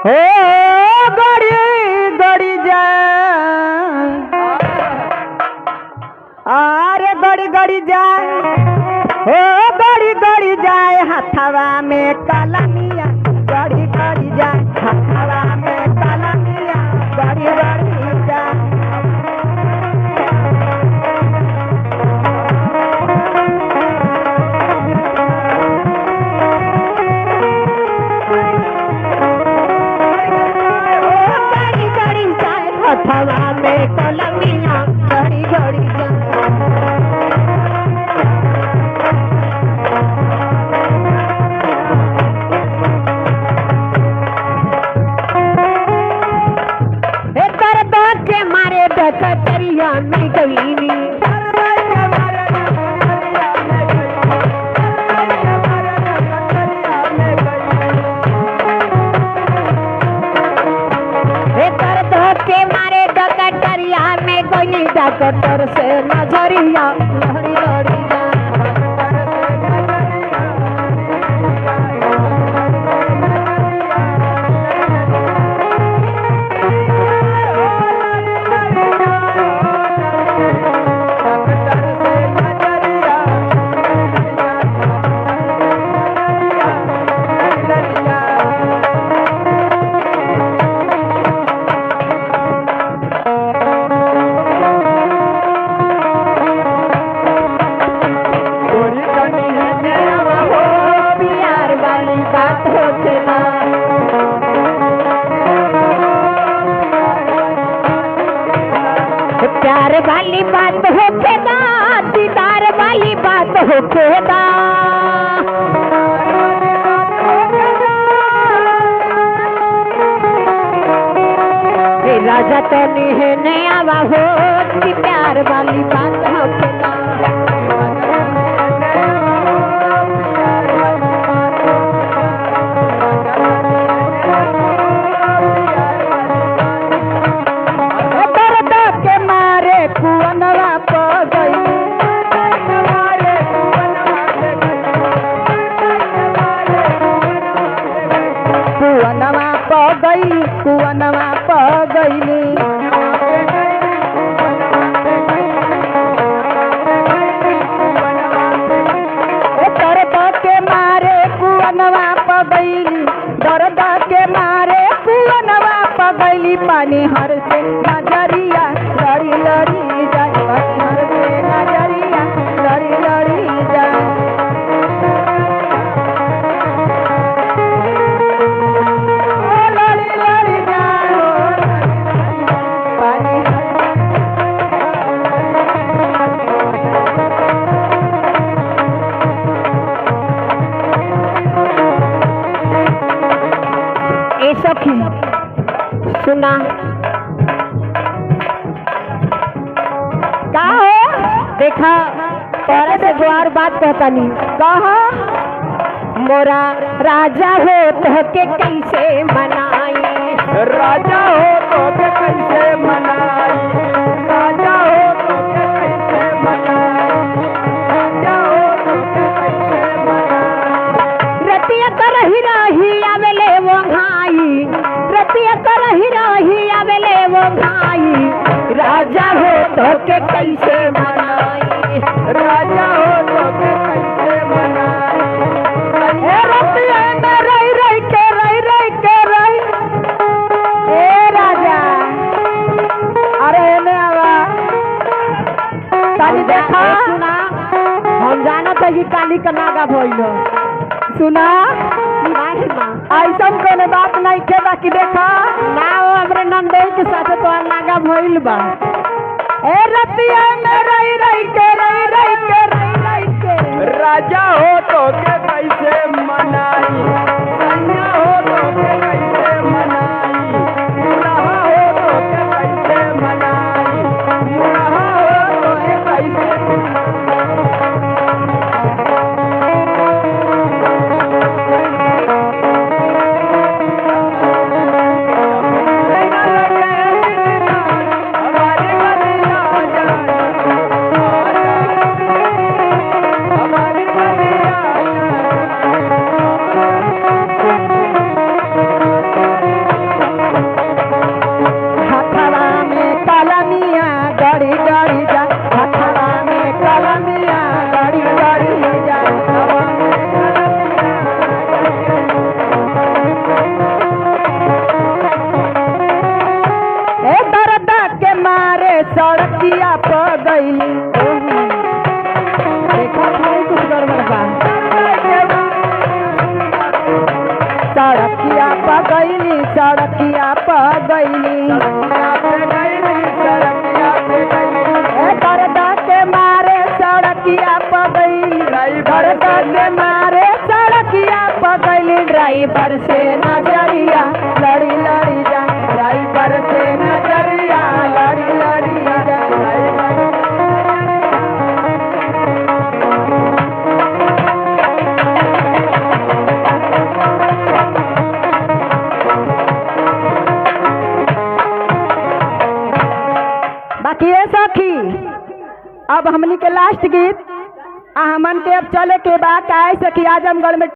हो गड़ी गड़ी जाए अरे गड़ी गड़ी जाए हो गड़ी गड़ी जाए हथवा में कलमिया गड़ी गड़ी जाए हथवा में कलमिया गड़ी गड़ी जाए हथवा में कलमिया गड़ी गड़ी दर्द के मारे डकरिया में गईनी के मारे डकटरिया में गई डकटर से नजरिया लहरी लहरी प्यार वाली बात होखेगा दीदार वाली बात होखेगा राजा तो नहीं आवा हो कि प्यार वाली बात होखेगा कुवनवा प गईली दर्द के मारे कुवनवा प गईली दर्द के मारे कुवनवा प गईली पानी हर से नजरिया लड़ी लड़ी जाए पानी हर से नजरिया लड़ी लड़ी जाए सखी सुना का हो देखा तोरे से द्वार बात कहता नहीं कहा मोरा राजा हो तो के कैसे मनाई राजा हो तो के कैसे मनाई राजा हो तो के कैसे मनाई राजा हो तो के कैसे मनाई रतिया कर ही आवेले वो रतिया कर ही आवेले वो भाई राजा हो तो के कैसे मनाई राजा हो तो के कैसे मनाई रतिया में रही के ए राजा अरे ने आवा ताली देखा सुना हम जाना था कि काली का नागा भइल सुना ऐसा कोनो बात नहीं के बाकी देखा ना वो हमरे नंदे के साथ तो नागा भइल बा ए रतिया में रही के राजा हो तो के कैसे मनाई सैया हो तो के कैसे मनाई मुराहा हो तो के कैसे मनाई मुराहा हो तो के कैसे सड़किया पगैली सड़किया पगैली दर्द के मारे सड़किया पगैली दर्द के मारे सड़किया पगैली ड्राइवर से नजरिया लड़ी लड़ी जा ड्राइवर से नजरिया लड़ी लड़ी जा बाकी ये सखी अब हमनी के लास्ट गीत हमन के अब चले के बाद काहे सखी आजमगढ़ में